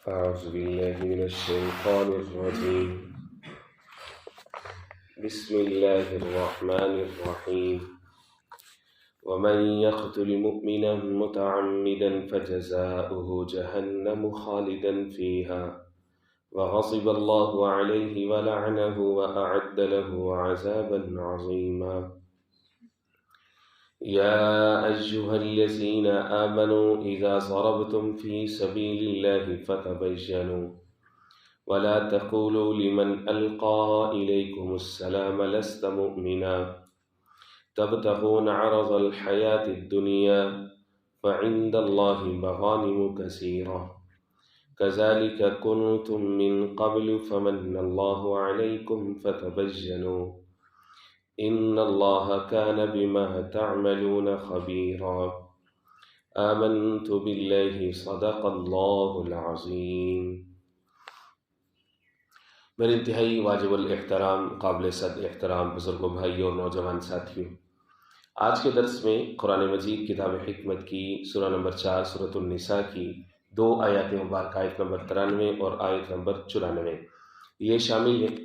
أعوذ بالله من الشيطان الرجيم. بسم الله الرحمن الرحيم. ومن يقتل مؤمنا متعمدا فجزاؤه جهنم خالدا فيها وغضب الله عليه ولعنه وأعد له عذابا عظيما. يا أيها الذين آمنوا إذا ضربتم في سبيل الله فتبينوا ولا تقولوا لمن ألقى إليكم السلام لست مؤمنا تبتغون عرض الحياة الدنيا فعند الله مغانم كثيرة كذلك كنتم من قبل فمن الله عليكم فتبينوا إن الله كان بما تعملون خبيرا. آمنت بالله صدق الله العظيم. میرے انتہائی واجب الاحترام قابل صد احترام بزرگوں، بھائیوں اور نوجوان ساتھیوں، آج کے درس میں قرآن مجید کتاب حکمت کی سورہ نمبر 4 سورۃ النساء کی 2 آیات مبارکہ، آیت نمبر 93 اور آیت نمبر 94 یہ شامل ہے،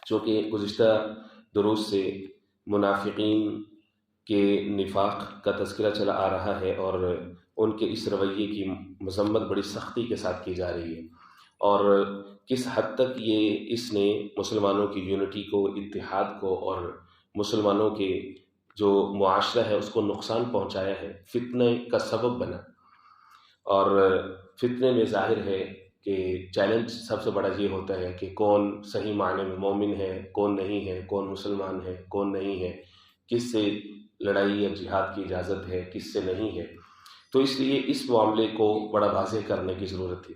جو کہ گزشتہ دروس سے منافقین کے نفاق کا تذکرہ چلا آ رہا ہے اور ان کے اس رویے کی مذمت بڑی سختی کے ساتھ کی جا رہی ہے، اور کس حد تک یہ اس نے مسلمانوں کی یونٹی کو، اتحاد کو اور مسلمانوں کے جو معاشرہ ہے اس کو نقصان پہنچایا ہے، فتنہ کا سبب بنا۔ اور فتنے میں ظاہر ہے کہ چیلنج سب سے بڑا یہ ہوتا ہے کہ کون صحیح معنی میں مومن ہے، کون نہیں ہے، کون مسلمان ہے، کون نہیں ہے، کس سے لڑائی یا جہاد کی اجازت ہے، کس سے نہیں ہے۔ تو اس لیے اس معاملے کو بڑا واضح کرنے کی ضرورت تھی۔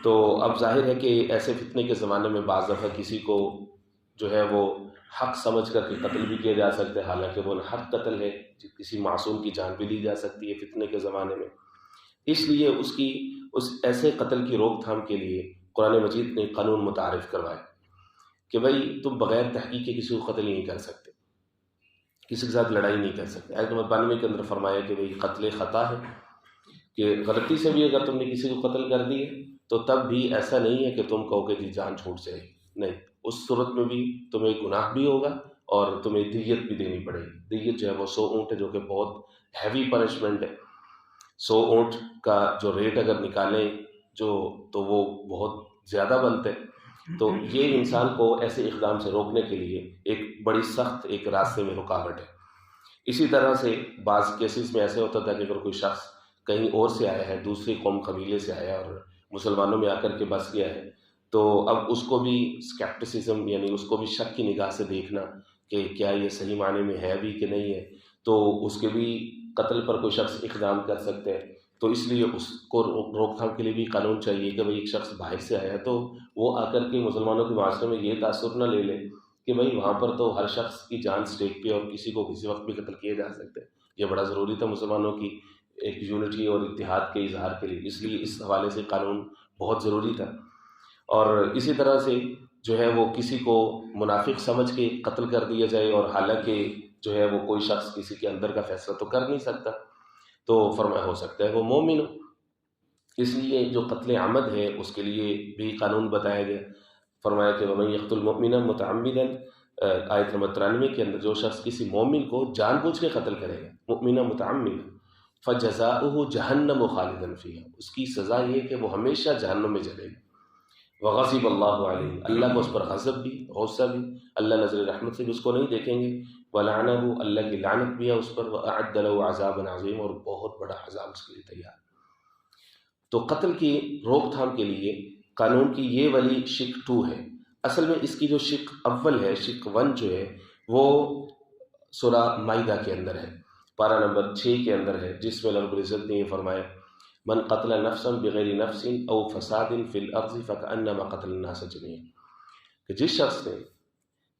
تو اب ظاہر ہے کہ ایسے فتنے کے زمانے میں بعض دفعہ کسی کو جو ہے وہ حق سمجھ کر کے قتل بھی کیا جا سکتا ہے، حالانکہ وہ حق قتل ہے، کسی معصوم کی جان بھی لی جا سکتی ہے فتنے کے زمانے میں۔ اس لیے اس ایسے قتل کی روک تھام کے لیے قرآن مجید نے قانون متعارف کروایا کہ بھائی تم بغیر تحقیق کے کسی کو قتل نہیں کر سکتے، کسی کے ساتھ لڑائی نہیں کر سکتے۔ آیت نمبر 92 کے اندر فرمایا کہ بھئی قتل خطا ہے، کہ غلطی سے بھی اگر تم نے کسی کو قتل کر دی ہے تو تب بھی ایسا نہیں ہے کہ تم کہو کہ جی جان چھوٹ جائے گی، نہیں، اس صورت میں بھی تمہیں گناہ بھی ہوگا اور تمہیں دیت بھی دینی پڑے گی۔ دیت جو ہے وہ 100 اونٹ ہے، جو کہ بہت ہیوی پنشمنٹ ہے۔ 100 اونٹ کا جو ریٹ اگر نکالیں تو وہ بہت زیادہ بنتے، تو یہ انسان کو ایسے اقدام سے روکنے کے لیے ایک بڑی سخت ایک راستے میں رکاوٹ ہے۔ اسی طرح سے بعض کیسز میں ایسے ہوتا تھا کہ اگر کوئی شخص کہیں اور سے آیا ہے، دوسری قوم قبیلے سے آیا اور مسلمانوں میں آ کر کے بس گیا ہے، تو اب اس کو بھی اسکیپٹسزم، یعنی اس کو بھی شک کی نگاہ سے دیکھنا کہ کیا یہ صحیح معنی میں ہے بھی کہ نہیں ہے، تو اس کے بھی قتل پر کوئی شخص اقدام کر سکتے ہیں۔ تو اس لیے اس کو روک تھام کے لیے بھی قانون چاہیے کہ بھئی ایک شخص باہر سے آیا ہے تو وہ آ کر کے مسلمانوں کے معاشرے میں یہ تاثر نہ لے لے کہ بھئی وہاں پر تو ہر شخص کی جان سٹیک پہ اور کسی کو کسی وقت بھی قتل کیے جا سکتے ہیں۔ یہ بڑا ضروری تھا مسلمانوں کی ایک یونٹی اور اتحاد کے اظہار کے لیے، اس لیے اس حوالے سے قانون بہت ضروری تھا۔ اور اسی طرح سے جو ہے وہ کسی کو منافق سمجھ کے قتل کر دیا جائے، اور حالانکہ جو ہے وہ کوئی شخص کسی کے اندر کا فیصلہ تو کر نہیں سکتا، تو فرمایا ہو سکتا ہے وہ مومن ہو۔ اس لیے جو قتل عمد ہے اس کے لیے بھی قانون بتایا گیا، فرمایا کہ وَمَن يَقْتُلْ مُؤْمِنًا مُتَعَمِّدًا، آیت نمبر 93 کے اندر جو شخص کسی مومن کو جان بوجھ کے قتل کرے گا، مؤمنا متعمدا، فَجَزَاؤُهُ جَهَنَّمُ خَالِدًا فِيهَا، اس کی سزا یہ کہ وہ ہمیشہ جہنم میں جلے گا۔ وَغَضِبَ اللَّهُ عَلَيْهِ، اللہ کو اس پر غضب بھی، غصہ بھی، اللہ نظر رحمت سے بھی اس کو نہیں دیکھیں گے۔ وَلَعْنَهُ، اللہ کی لعنت بھی ہے اس پر، وَأَعَدَّ لَهُ عَذَابًا عَظِيمًا، اور بہت بڑا عذاب اس کے لیے تیار۔ تو قتل کی روک تھام کے لیے قانون کی یہ والی شق 2 ہے۔ اصل میں اس کی جو شق اول ہے، شق 1 جو ہے وہ سورہ مائدہ کے اندر ہے، پارہ نمبر 6 کے اندر ہے، جس میں رب العزت نے یہ فرمایا من قتل نفسا بغیر نفس او فساد فی الارض فکأنما قتل الناس جميعا، کہ جس شخص نے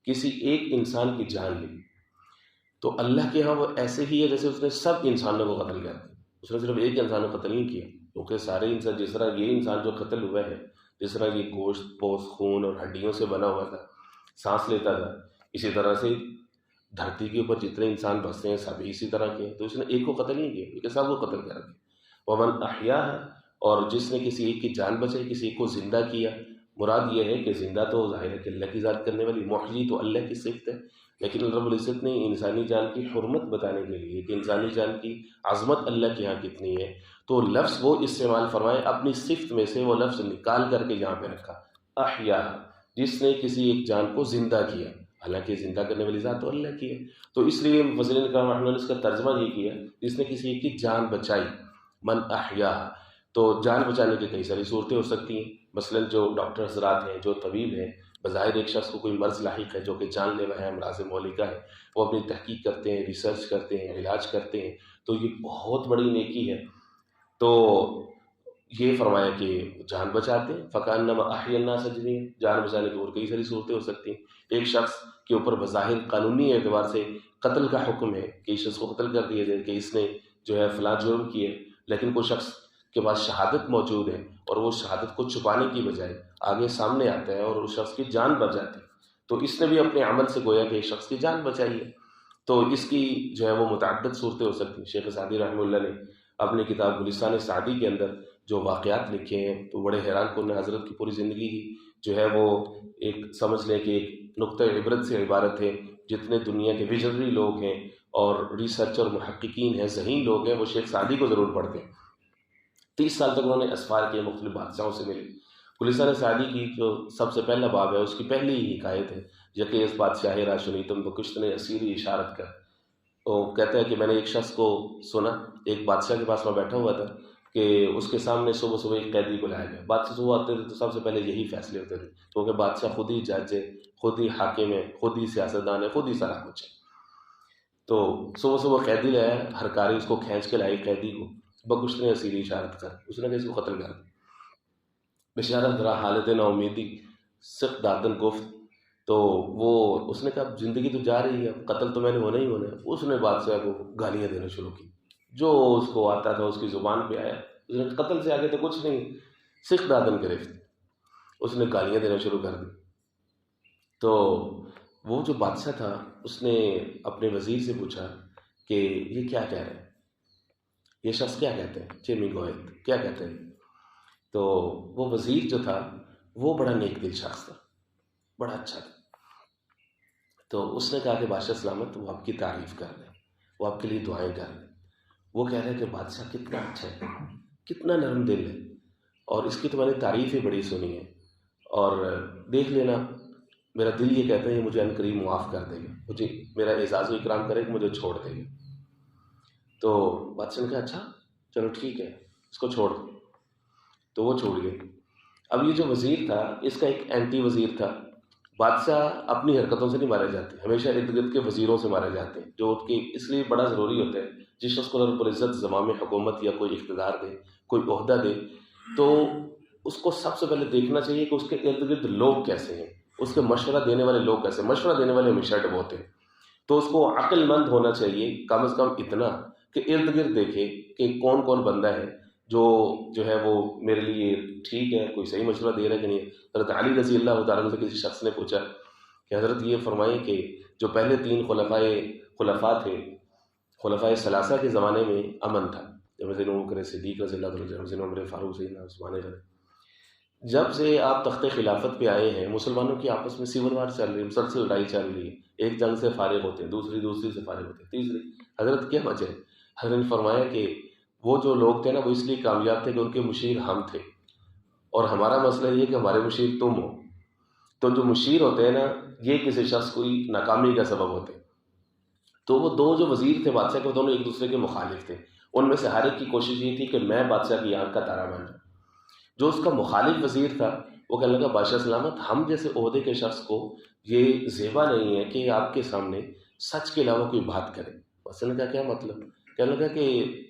کسی ایک انسان کی جان لی تو اللہ کے ہاں وہ ایسے ہی ہے جیسے اس نے سب انسانوں کو قتل کر دیا۔ اس نے صرف ایک انسان کو قتل نہیں کیا، کیونکہ سارے انسان، جس طرح یہ انسان جو قتل ہوا ہے، جس طرح یہ گوشت پوست خون اور ہڈیوں سے بنا ہوا تھا، سانس لیتا تھا، اسی طرح سے دھرتی کے اوپر جتنے انسان بستے ہیں سب اسی طرح کے ہیں، تو اس نے ایک کو قتل نہیں کیا، یہ سب کو قتل کر دیا۔ ومن احیاها، اور جس نے کسی ایک کی جان بچائی، کسی ایک کو زندہ کیا۔ مراد یہ ہے کہ زندہ تو ظاہر ہے کہ اللہ کی ذات کرنے والی، محیی تو اللہ کی صفت ہے، لیکن رب العزت نے انسانی جان کی حرمت بتانے کے لیے کہ انسانی جان کی عظمت اللہ کے یہاں کتنی ہے، تو لفظ وہ استعمال فرمائے، اپنی صفت میں سے وہ لفظ نکال کر کے یہاں پہ رکھا، احیا، جس نے کسی ایک جان کو زندہ کیا۔ حالانکہ زندہ کرنے والی ذات تو اللہ کی ہے، تو اس لیے مفسرین کرام رحمۃ اللہ نے اس کا ترجمہ یہ کیا، جس نے کسی ایک کی جان بچائی، من احیا۔ تو جان بچانے کی کئی ساری صورتیں ہو سکتی ہیں، مثلا جو ڈاکٹر حضرات ہیں، جو طبیب ہیں، بظاہر ایک شخص کو کوئی مرض لاحق ہے جو کہ جان لیوا ہے، امراض مہلکہ ہے، وہ اپنی تحقیق کرتے ہیں، ریسرچ کرتے ہیں، علاج کرتے ہیں، تو یہ بہت بڑی نیکی ہے۔ تو یہ فرمایا کہ جان بچاتے ہیں، فکانما احیا الناس اجمعین، جان بچانے کی اور کئی ساری صورتیں ہو سکتی ہیں۔ ایک شخص کے اوپر بظاہر قانونی اعتبار سے قتل کا حکم ہے کہ اس شخص کو قتل کر دیا جائے کہ اس نے جو ہے فلاں جرم کیے، لیکن کوئی شخص کے پاس شہادت موجود ہے اور وہ شہادت کو چھپانے کی بجائے آگے سامنے آتا ہے اور اس شخص کی جان بچ جاتی ہے، تو اس نے بھی اپنے عمل سے گویا کہ ایک شخص کی جان بچائی ہے۔ تو اس کی جو ہے وہ متعدد صورتیں ہو سکتی ہیں۔ شیخ سعدی رحمہ اللہ نے اپنی کتاب گلستان سعدی کے اندر جو واقعات لکھے ہیں تو بڑے حیران کن، حضرت کی پوری زندگی ہی جو ہے وہ ایک سمجھ لیں کہ ایک نقطہ عبرت سے عبارت ہے۔ جتنے دنیا کے ویژنری لوگ ہیں اور ریسرچر محققین ہیں، ذہین لوگ ہیں، وہ شیخ سعدی کو ضرور پڑھتے ہیں۔ 30 سال تک انہوں نے اسفار کیے، مختلف بادشاہوں سے ملے۔ گلستان سعدی کی جو سب سے پہلا باب ہے، اس کی پہلی ہی حکایت ہے، یقین اس بادشاہ را شنیتم بکشت نے اسیری اشارت کر۔ وہ کہتا ہے کہ میں نے ایک شخص کو سنا، ایک بادشاہ کے پاس میں بیٹھا ہوا تھا کہ اس کے سامنے صبح صبح ایک قیدی کو لایا گیا۔ بادشاہ صبح آتے تھے تو سب سے پہلے یہی فیصلے ہوتے تھے، کیونکہ بادشاہ خود ہی جج ہے، خود ہی حاکم ہے، خود ہی سیاستدان ہے، خود ہی سارا کچھ ہے۔ تو صبح صبح قیدی لایا، ہر کاری اس کو کھینچ کے لائی قیدی کو، بکشت نے اسیری اشارت کر، اس نے کہا اس کو قتل کر دیا۔ بشارت ذرا حالت نا امیدی، سخت دادن گفت، تو وہ اس نے کہا زندگی تو جا رہی ہے، قتل تو میں نے ہونا ہی ہونا ہے۔ اس نے بادشاہ کو گالیاں دینا شروع کی، جو اس کو آتا تھا اس کی زبان پہ آیا، اس نے قتل سے آگے تو کچھ نہیں، سخت دادن گرفت، اس نے گالیاں دینا شروع کر دی۔ تو وہ جو بادشاہ تھا اس نے اپنے وزیر سے پوچھا کہ یہ کیا کہہ رہے ہیں، یہ شخص کیا کہتے ہیں، چیمی گوہد کیا کہتے ہیں؟ تو وہ وزیر جو تھا وہ بڑا نیک دل شخص تھا، بڑا اچھا تھا۔ تو اس نے کہا کہ بادشاہ سلامت، وہ آپ کی تعریف کر رہے ہیں، وہ آپ کے لیے دعائیں کر رہے ہیں۔ وہ کہہ رہے ہیں کہ بادشاہ کتنا اچھا ہے، کتنا نرم دل ہے، اور اس کی تو میں نے تعریف ہی بڑی سنی ہے، اور دیکھ لینا میرا دل یہ کہتا ہے یہ مجھے عنقریب معاف کر دے گا، مجھے میرا اعزاز و اکرام کرے کہ مجھے چھوڑ دے گا۔ تو بادشاہ نے کہا اچھا چلو ٹھیک ہے، اس کو چھوڑ دو۔ تو وہ چھوڑ گئے۔ اب یہ جو وزیر تھا اس کا ایک اینٹی وزیر تھا۔ بادشاہ اپنی حرکتوں سے نہیں مارے جاتے، ہمیشہ ارد گرد کے وزیروں سے مارے جاتے ہیں، جو کہ اس لیے بڑا ضروری ہوتا ہے۔ جس شخص کو رب العزت زمام حکومت یا کوئی اقتدار دے، کوئی عہدہ دے، تو اس کو سب سے پہلے دیکھنا چاہیے کہ اس کے ارد گرد لوگ کیسے ہیں، اس کے مشورہ دینے والے لوگ کیسے، مشورہ دینے والے ہمیشہ ڈبوتے ہیں۔ تو اس کو عقل مند ہونا چاہیے، کم از کم اتنا کہ ارد گرد دیکھے کہ کون کون بندہ ہے جو ہے وہ میرے لیے ٹھیک ہے، کوئی صحیح مشورہ دے رہا ہے کہ نہیں۔ حضرت علی رضی اللہ تعالیٰ عنہ سے کسی شخص نے پوچھا کہ حضرت یہ فرمائیں کہ جو پہلے 3 خلفاء تھے، خلفائے ثلاثہ کے زمانے میں امن تھا، جب بکر صدیق رضی اللہ عنہ، عمر فاروق سیدنا عثمان غنی، جب سے آپ تخت خلافت پہ آئے ہیں مسلمانوں کی آپس میں سول وار چل رہی ہے، مسلسل لڑائی چل رہی ہے، ایک جنگ سے فارغ ہوتے ہیں، دوسری سے فارغ ہوتے ہیں، تیسری۔ حضرت کیا وجہ ہے؟ حضرت نے فرمایا کہ وہ جو لوگ تھے نا وہ اس لیے کامیاب تھے کہ ان کے مشیر ہم تھے، اور ہمارا مسئلہ یہ کہ ہمارے مشیر تم ہو۔ تو جو مشیر ہوتے ہیں نا یہ کسی شخص کی ناکامی کا سبب ہوتے ہیں۔ تو وہ 2 جو وزیر تھے بادشاہ کے، وہ دونوں ایک دوسرے کے مخالف تھے، ان میں سے ہر ایک کی کوشش یہ تھی کہ میں بادشاہ کی آنکھ کا تارا بن جاؤں۔ جو اس کا مخالف وزیر تھا وہ کہنے لگا بادشاہ سلامت، ہم جیسے عہدے کے شخص کو یہ زیبا نہیں ہے کہ آپ کے سامنے سچ کے علاوہ کوئی بات کرے۔ بادشاہ نے کہا کیا مطلب؟ کہنے لگا کہ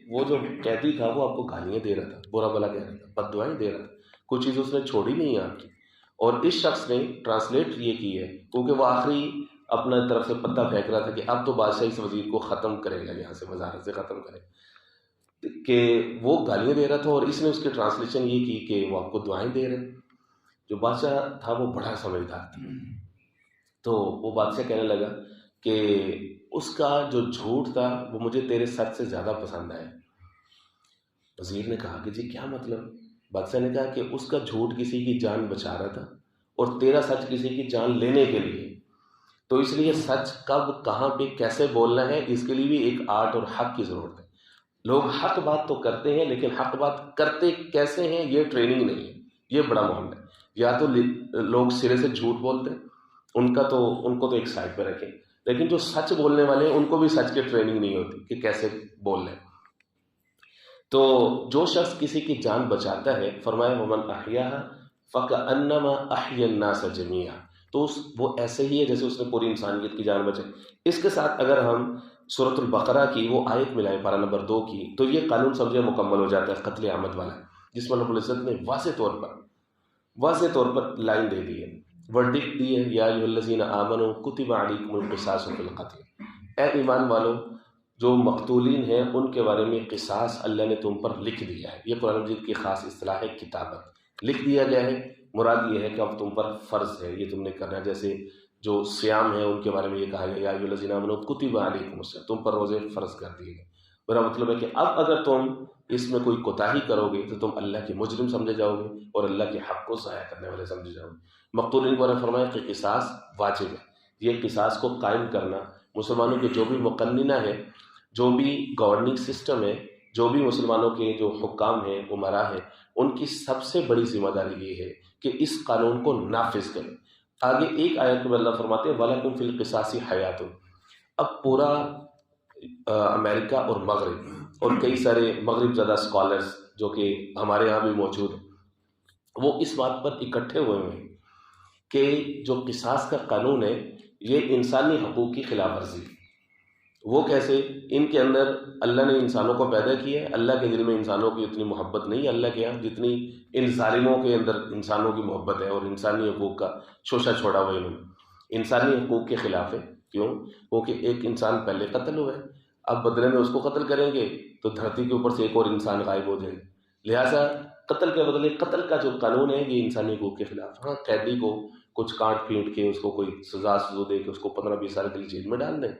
وہ جو قیدی تھا وہ آپ کو گالیاں دے رہا تھا، برا بلا کہہ رہا تھا، بد دعائیں دے رہا تھا، کوئی چیز اس نے چھوڑی نہیں ہے آپ کی۔ اور اس شخص نے ٹرانسلیٹ یہ کی ہے کیونکہ وہ آخری اپنا طرف سے پتہ پھینک رہا تھا کہ اب تو بادشاہ اس وزیر کو ختم کرے گا، یہاں سے وزارت سے ختم کرے، کہ وہ گالیاں دے رہا تھا، اور اس نے اس کی ٹرانسلیشن یہ کی کہ وہ آپ کو دعائیں دے رہے۔ جو بادشاہ تھا وہ بڑا سمجھدار تھا، تو وہ بادشاہ کہنے لگا کہ اس کا جو جھوٹ تھا وہ مجھے تیرے سچ سے زیادہ پسند آیا۔ وزیر نے کہا کہ جی کیا مطلب؟ بادشاہ نے کہا کہ اس کا جھوٹ کسی کی جان بچا رہا تھا اور تیرا سچ کسی کی جان لینے کے لیے، تو اس لیے سچ کب کہاں پہ کیسے بولنا ہے اس کے لیے بھی ایک آرٹ اور حق کی ضرورت ہے۔ لوگ حق بات تو کرتے ہیں لیکن حق بات کرتے کیسے ہیں یہ ٹریننگ نہیں ہے، یہ بڑا معاملہ ہے۔ یا تو لوگ سرے سے جھوٹ بولتے ہیں، ان کو تو ایک سائڈ پہ رکھیں، لیکن جو سچ بولنے والے ہیں ان کو بھی سچ کی ٹریننگ نہیں ہوتی کہ کیسے بول لیں۔ تو جو شخص کسی کی جان بچاتا ہے، فرمایا ومن احیاها فکأنما احیا الناس جميعا، تو وہ ایسے ہی ہے جیسے اس نے پوری انسانیت کی جان بچائی۔ اس کے ساتھ اگر ہم سورۃ البقرہ کی وہ آیت ملائیں پارہ نمبر 2 کی، تو یہ قانون سمجھے مکمل ہو جاتا ہے قتل عامد والا، جس میں رب العزت نے واضح طور پر لائن دے دی ہے، ورڈکٹ دی ہے، یا ایھا الذین آمنوا کتب علیکم القصاص فی القتل، اے ایمان والو جو مقتولین ہیں ان کے بارے میں قصاص اللہ نے تم پر لکھ دیا ہے۔ یہ قرآن مجید کی خاص اصطلاح ہے کتابت، لکھ دیا گیا ہے، مراد یہ ہے کہ اب تم پر فرض ہے، یہ تم نے کرنا ہے۔ جیسے جو سیام ہے ان کے بارے میں یہ کہا گیا یا ایھا الذین آمنوا کتب علیکم الصیام، تم پر روزے فرض کر دیے گئے۔ میرا مطلب ہے کہ اب اگر تم اس میں کوئی کوتاہی کرو گے تو تم اللہ کے مجرم سمجھے جاؤ گے اور اللہ کے حق کو ضائع کرنے والے سمجھے جاؤ گے۔ مقتولین کو فرمایا کہ قصاص واجب ہے، یہ قصاص کو قائم کرنا مسلمانوں کے جو بھی مقننہ ہے، جو بھی گورننگ سسٹم ہے، جو بھی مسلمانوں کے جو حکام ہیں، امراء ہیں، ان کی سب سے بڑی ذمہ داری یہ ہے کہ اس قانون کو نافذ کریں۔ آگے ایک آیت میں اللہ فرماتے ہیں وَلَكُمْ فِي الْقِصَاصِ حَيَاتٌ۔ اب پورا امریکہ اور مغرب اور کئی سارے مغرب زدہ اسکالرز جو کہ ہمارے یہاں بھی موجود ہیں، وہ اس بات پر اکٹھے ہوئے ہیں کہ جو قصاص کا قانون ہے یہ انسانی حقوق کی خلاف ورزی ہے۔ وہ کیسے؟ ان کے اندر اللہ نے انسانوں کو پیدا کیا ہے، اللہ کے دل میں انسانوں کی اتنی محبت نہیں ہے اللہ کے یہاں جتنی ان ظالموں کے اندر انسانوں کی محبت ہے، اور انسانی حقوق کا شوشہ چھوڑا ہوا انہوں نے، انسانی حقوق کے خلاف ہے۔ کیوں؟ کیونکہ ایک انسان پہلے قتل ہوا ہے، اب بدلے میں اس کو قتل کریں گے تو دھرتی کے اوپر سے ایک اور انسان غائب ہو جائے گا، لہٰذا قتل کے بدلے قتل کا جو قانون ہے یہ انسانی حقوق کے خلاف۔ ہاں، قیدی کو کچھ کاٹ پھینٹ کے اس کو کوئی سزا دے کے اس کو 15-20 سال کے لیے جیل میں ڈال دیں،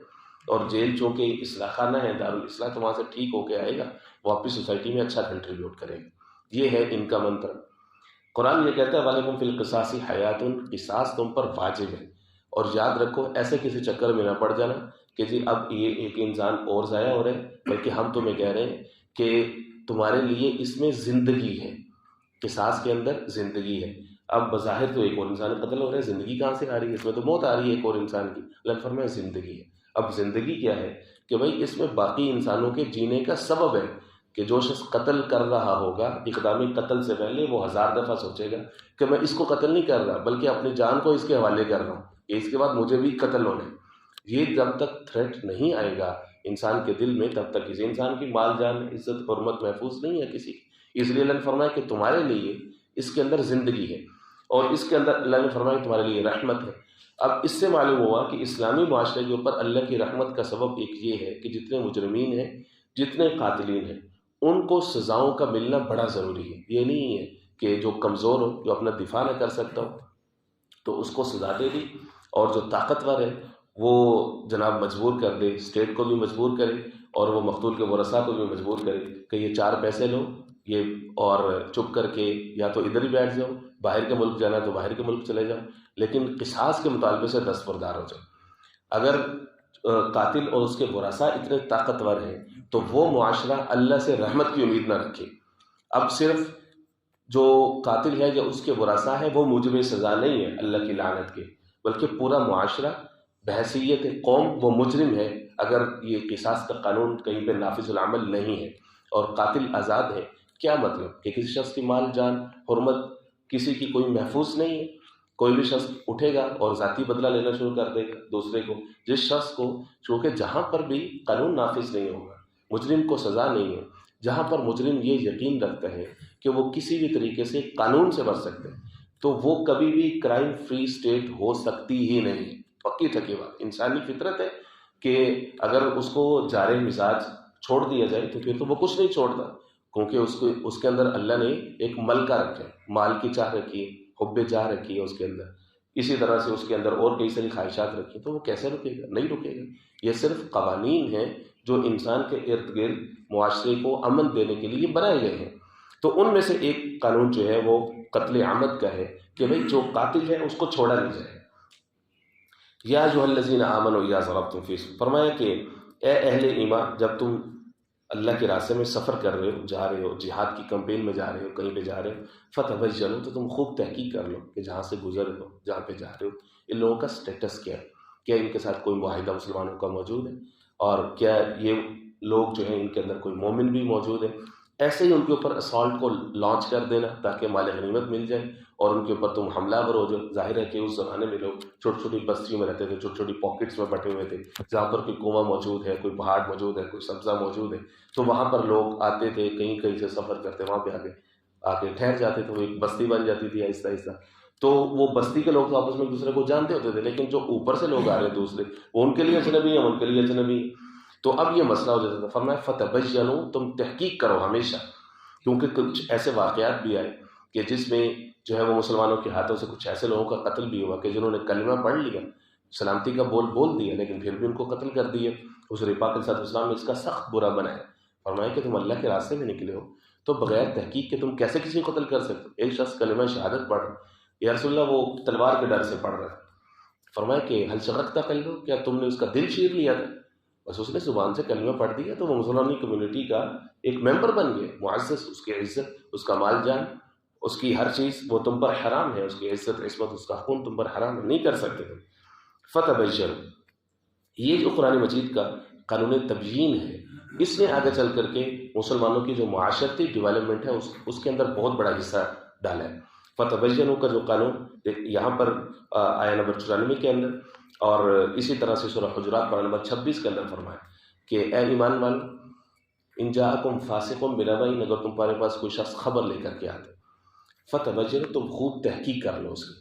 اور جیل چونکہ اصلاح خانہ ہے، دارالاصلاح، تو وہاں سے ٹھیک ہو کے آئے گا، واپس سوسائٹی میں اچھا کنٹریبیوٹ کرے گا۔ یہ ہے ان کا منتر۔ قرآن یہ کہتا ہے وَلَكُمْ فِي الْقِصَاصِ حَيَاتٌ، قصاص تم پر واجب ہے، اور یاد رکھو ایسے کسی چکر میں نہ پڑ جانا کہ جی اب یہ ایک انسان اور ضائع ہو رہا ہے، بلکہ ہم تمہیں کہہ رہے ہیں کہ تمہارے لیے اس میں زندگی ہے، قصاص کے اندر زندگی ہے۔ اب بظاہر تو ایک اور انسان قتل ہو رہا ہے، زندگی کہاں سے آ رہی ہے؟ اس میں تو موت آ رہی ہے ایک اور انسان کی، اللہ نے فرمایا زندگی ہے۔ اب زندگی کیا ہے کہ بھائی اس میں باقی انسانوں کے جینے کا سبب ہے کہ جو شخص قتل کر رہا ہوگا اقدامی قتل سے پہلے وہ 1000 دفعہ سوچے گا کہ میں اس کو قتل نہیں کر رہا بلکہ اپنی جان کو اس کے حوالے کر رہا ہوں، اس کے بعد مجھے بھی قتل ہونا ہے۔ یہ جب تک تھریٹ نہیں آئے گا انسان کے دل میں تب تک کسی انسان کی مال جان عزت حرمت محفوظ نہیں ہے کسی کی۔ اس لیے اللہ نے فرمایا کہ تمہارے لیے اس کے اندر زندگی ہے، اور اس کے اندر اللہ نے فرمایا کہ تمہارے لیے رحمت ہے۔ اب اس سے معلوم ہوا کہ اسلامی معاشرے کے اوپر اللہ کی رحمت کا سبب ایک یہ ہے کہ جتنے مجرمین ہیں، جتنے قاتلین ہیں، ان کو سزاؤں کا ملنا بڑا ضروری ہے۔ یہ نہیں ہے کہ جو کمزور ہو، جو اپنا دفاع نہ کر سکتا ہو تو اس کو سزا دے دی، اور جو طاقتور ہے وہ جناب مجبور کر دے، اسٹیٹ کو بھی مجبور کرے اور وہ مقتول کے ورثاء کو بھی مجبور کرے کہ یہ 4 پیسے لو یہ، اور چپ کر کے یا تو ادھر ہی بیٹھ جاؤ، باہر کے ملک جانا تو باہر کے ملک چلے جاؤ، لیکن قصاص کے مطالبے سے دستبردار ہو جاؤ۔ اگر قاتل اور اس کے ورثاء اتنے طاقتور ہیں تو وہ معاشرہ اللہ سے رحمت کی امید نہ رکھے۔ اب صرف جو قاتل ہے یا اس کے ورثاء ہے وہ موجب سزا نہیں ہے اللہ کی لعنت کے، بلکہ پورا معاشرہ بحیثیت قوم وہ مجرم ہے اگر یہ قصاص کا قانون کہیں پہ نافذ العمل نہیں ہے اور قاتل آزاد ہے۔ کیا مطلب کہ کسی شخص کی مال جان حرمت کسی کی کوئی محفوظ نہیں ہے، کوئی بھی شخص اٹھے گا اور ذاتی بدلہ لینا شروع کر دے گا دوسرے کو، جس شخص کو، چونکہ جہاں پر بھی قانون نافذ نہیں ہوگا، مجرم کو سزا نہیں ہے، جہاں پر مجرم یہ یقین رکھتا ہے کہ وہ کسی بھی طریقے سے قانون سے بچ سکتے ہیں تو وہ کبھی بھی کرائم فری اسٹیٹ ہو سکتی ہی نہیں۔ پکی ٹھکی بات، انسانی فطرت ہے کہ اگر اس کو جارح مزاج چھوڑ دیا جائے تو پھر تو وہ کچھ نہیں چھوڑتا، کیونکہ اس کے اندر اللہ نے ایک ملکہ رکھا ہے، مال کی چاہ رکھی ہے، حب جاہ رکھی ہے اس کے اندر، اسی طرح سے اس کے اندر اور کئی ساری خواہشات رکھی ہیں، تو وہ کیسے رکے گا؟ نہیں رکے گا۔ یہ صرف قوانین ہیں جو انسان کے ارد گرد معاشرے کو امن دینے کے لیے بنائے گئے ہیں۔ تو ان میں سے ایک قانون جو ہے وہ قتل عمد کا ہے کہ بھئی جو قاتل ہے اس کو چھوڑا نہیں جائے۔ یا ایھا الذین آمنوا اذا ضربتم فی سبیل، فرمایا کہ اے اہل ایمان، جب تم اللہ کے راستے میں سفر کر رہے ہو، جا رہے ہو، جہاد کی کمپین میں جا رہے ہو، کہیں پہ جا رہے ہو، فتبینوا، تو تم خوب تحقیق کر لو کہ جہاں سے گزر رہے ہو، جہاں پہ جا رہے ہو، ان لوگوں کا سٹیٹس کیا ہے، کیا ان کے ساتھ کوئی معاہدہ مسلمانوں کا موجود ہے، اور کیا یہ لوگ جو ہیں ان کے اندر کوئی مومن بھی موجود ہے۔ ایسے ہی ان کے اوپر اسالٹ کو لانچ کر دینا تاکہ مال غنیمت مل جائے اور ان کے اوپر تم حملہ آور ہو جاؤ۔ ظاہر ہے کہ اس زمانے میں لوگ چھوٹی چھوٹی بستیوں میں رہتے تھے، چھوٹی چھوٹی پاکٹس میں بٹے ہوئے تھے، جہاں پر کوئی کنواں موجود ہے، کوئی پہاڑ موجود ہے، کوئی سبزہ موجود ہے، تو وہاں پر لوگ آتے تھے، کہیں کہیں سے سفر کرتے، وہاں پہ آ کے ٹھہر جاتے تھے، وہ ایک بستی بن جاتی تھی آہستہ آہستہ۔ تو وہ بستی کے لوگ تو آپس میں ایک دوسرے کو جانتے ہوتے تھے، لیکن جو اوپر سے لوگ آ رہے ہیں دوسرے، وہ ان کے لیے اجنبی ہیں، ان کے لیے اجنبی ہیں۔ تو اب یہ مسئلہ ہو جاتا تھا۔ فرمایا فتبینوا، تم تحقیق کرو ہمیشہ، کیونکہ کچھ ایسے واقعات بھی آئے کہ جس میں جو ہے وہ مسلمانوں کے ہاتھوں سے کچھ ایسے لوگوں کا قتل بھی ہوا کہ جنہوں نے کلمہ پڑھ لیا، سلامتی کا بول دیا، لیکن پھر بھی ان کو قتل کر دیا۔ حضور پاک صلی اللہ علیہ وسلم نے اس کا سخت برا بنایا۔ فرمایا کہ تم اللہ کے راستے میں نکلے ہو تو بغیر تحقیق کے تم کیسے کسی کو قتل کر سکتے ہو؟ ایک شخص کلمہ شہادت پڑھ رہا، یا رسول اللہ وہ تلوار کے ڈر سے پڑھ رہا ہے۔ فرمایا کہ حل شغفت قلبہ، کیا تم نے اس کا دل چیر لیا تھا؟ بس اس نے زبان سے کلمہ پڑھ دیا تو وہ مسلمانی کمیونٹی کا ایک ممبر بن گیا، معزز، اس کی عزت، اس کا مال جان، اس کی ہر چیز وہ تم پر حرام ہے، اس کی عزت، عصمت، اس کا خون تم پر حرام ہے، نہیں کر سکتے تم۔ فتبینوا، یہ جو قرآن مجید کا قانون تبیین ہے، اس نے آگے چل کر کے مسلمانوں کی جو معاشرتی ڈیولپمنٹ ہے اس کے اندر بہت بڑا حصہ ڈالا ہے۔ فتبینوا کا جو قانون یہاں پر آیا نمبر 94 کے اندر، اور اسی طرح سے سورہ حجرات پارہ نمبر 26 کے اندر فرمایا کہ اے ایمان والو، ان جاءکم فاسق بنبأ، اگر تمہارے پاس کوئی شخص خبر لے کر کے آتے، فتبینوا، تم خوب تحقیق کر لو اس کی،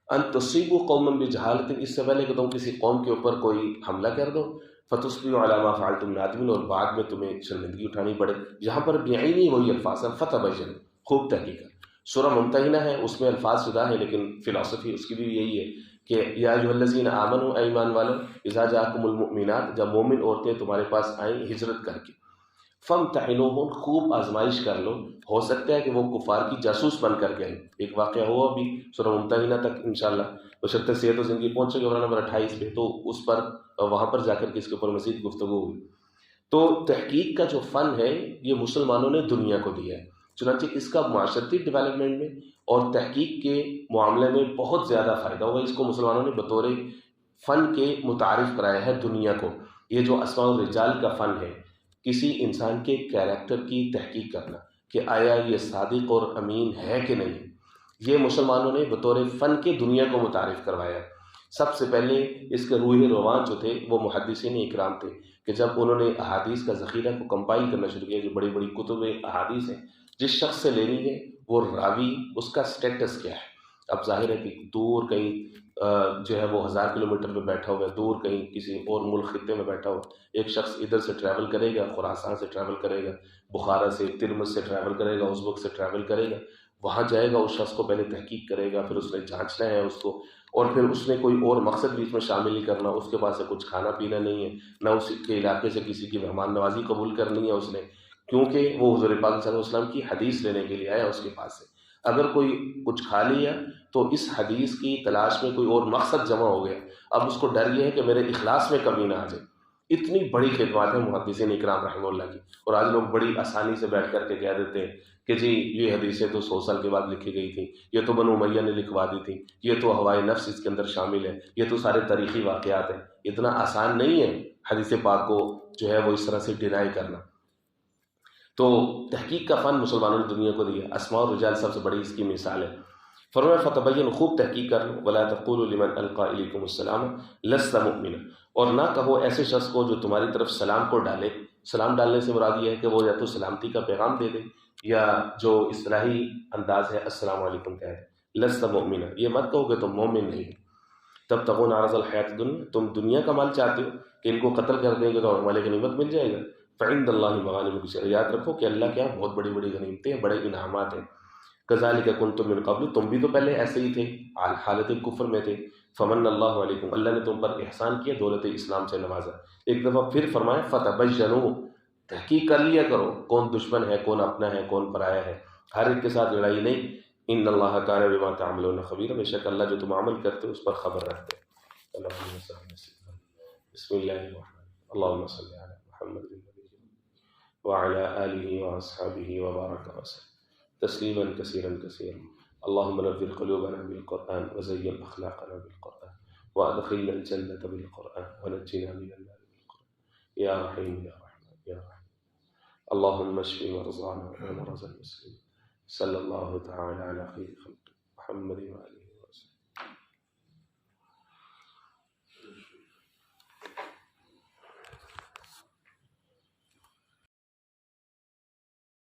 ان تصیبوا قوما بجہالۃ، اس سے پہلے کہ تم کسی قوم کے اوپر کوئی حملہ کر دو، فتصبحوا علی ما فعلتم نادمین، اور بعد میں تمہیں شرمندگی اٹھانی پڑے۔ یہاں پر بعینی وہی الفاظ ہیں، فتبینوا، خوب تحقیق کر۔ سورہ ممتحنہ ہے، اس میں الفاظ جدا ہیں، لیکن فلسفی اس کی بھی یہی ہے کہ یا ایھا الذین آمنوا، اے ایمان والو، اذا جاءکم المؤمنات، جب مومن عورتیں تمہارے پاس آئیں ہجرت کر کے، فامتحنوہن، خوب آزمائش کر لو، ہو سکتا ہے کہ وہ کفار کی جاسوس بن کر کے آئیں۔ ایک واقعہ ہوا بھی سورہ ممتحنہ تک انشاءاللہ بشرط صحت و زندگی پہنچے گا، نمبر 28 پہ، تو اس پر وہاں پر جا کر کے اس کے اوپر مزید گفتگو ہوئی۔ تو تحقیق کا جو فن ہے یہ مسلمانوں نے دنیا کو دیا ہے، چنانچہ اس کا معاشرتی ڈیولپمنٹ میں اور تحقیق کے معاملے میں بہت زیادہ فائدہ ہوگا۔ اس کو مسلمانوں نے بطور فن کے متعارف کرایا ہے دنیا کو۔ یہ جو اسماء الرجال کا فن ہے، کسی انسان کے کیریکٹر کی تحقیق کرنا کہ آیا یہ صادق اور امین ہے کہ نہیں، یہ مسلمانوں نے بطور فن کے دنیا کو متعارف کروایا۔ سب سے پہلے اس کے روح رواں جو تھے وہ محدثین اکرام تھے، کہ جب انہوں نے احادیث کا ذخیرہ کو کمپائل کرنا شروع کیا، جو بڑی بڑی کتب احادیث ہیں، جس شخص سے لینی ہے وہ راوی، اس کا سٹیٹس کیا ہے۔ اب ظاہر ہے کہ دور کہیں جو ہے وہ 1000 کلومیٹر پہ بیٹھا ہوا ہے، دور کہیں کسی اور ملک خطے میں بیٹھا ہوا، ایک شخص ادھر سے ٹریول کرے گا، خراسان سے ٹریول کرے گا، بخارا سے، ترمذ سے ٹریول کرے گا، ازبک سے ٹریول کرے گا، وہاں جائے گا، اس شخص کو پہلے تحقیق کرے گا، پھر اس نے جانچنا ہے اس کو، اور پھر اس نے کوئی اور مقصد بھی اس میں شامل نہیں کرنا، اس کے پاس سے کچھ کھانا پینا نہیں ہے، نہ اس کے علاقے سے کسی کی مہمان نوازی قبول کرنی ہے اس نے، کیونکہ وہ حضور پاک صلی اللہ علیہ وسلم کی حدیث لینے کے لیے آیا اس کے پاس سے۔ اگر کوئی کچھ کھا لیا تو اس حدیث کی تلاش میں کوئی اور مقصد جمع ہو گیا، اب اس کو ڈر یہ ہے کہ میرے اخلاص میں کمی نہ آ جائے۔ اتنی بڑی خدمات ہیں محدثین اکرام رحمہ اللہ کی، اور آج لوگ بڑی آسانی سے بیٹھ کر کے کہہ دیتے ہیں کہ جی یہ حدیثیں تو 100 سال کے بعد لکھی گئی تھیں، یہ تو بنو امیہ نے لکھوا دی تھیں، یہ تو ہوائے نفس اس کے اندر شامل ہے، یہ تو سارے تاریخی واقعات ہیں۔ اتنا آسان نہیں ہے حدیث پاک کو جو ہے وہ اس طرح سے ڈینائی کرنا۔ تو تحقیق کا فن مسلمانوں نے دنیا کو دیا، اسماء الرجال سب سے بڑی اس کی مثال ہے۔ فرمایا فتبین، خوب تحقیق کر لو، ولا تقولوا لمن القى الیکم السلام لست مؤمنا، اور نہ کہو ایسے شخص کو جو تمہاری طرف سلام کو ڈالے۔ سلام ڈالنے سے مراد یہ ہے کہ وہ یا تو سلامتی کا پیغام دے دے، یا جو اصطلاحی انداز ہے السلام علیکم کہہ دے، لست مؤمنا، یہ مت کہو کہ تم مومن نہیں۔ تب تبغون عرض الحیات الدنیا، تم دنیا کا مال چاہتے ہو کہ ان کو قتل کر دیں گے تو مال غنیمت مل جائے گا۔ فعند اللہ مغانم کثیرۃ، یاد رکھو کہ اللہ کے یہاں بہت بڑی بڑی غنیمتیں ہیں، بڑے انعامات ہیں۔ کذالک کنتم من قبل، تم بھی تو پہلے ایسے ہی تھے، حالت کفر میں تھے، فمن اللہ علیکم، اللہ نے تم پر احسان کیا، دولت اسلام سے نوازا۔ ایک دفعہ پھر فرمایا فتبینوا، تحقیق کر لیا کرو کون دشمن ہے، کون اپنا ہے، کون پرایا ہے، ہر ایک کے ساتھ لڑائی نہیں۔ ان اللہ کان بما تعملون خبیر، بے شک اللہ جو تم عمل کرتے ہو اس پر خبر رکھتے ہیں۔ اللہم صل علی سیدنا، بسم اللہ الرحمن، اللہم صل علی محمد وعلى آله وأصحابه وبارك وسلم تسليما كثيرا كثيرا۔ اللهم نور قلوبنا بالقرآن وزين أخلاقنا بالقرآن وأدخلنا الجنة بالقرآن ونجنا من النار بالقرآن يا رحيم يا رحمن يا رحيم۔ اللهم اشف مرضانا ومرضى المسلمين، صلى الله تعالى على خير خلق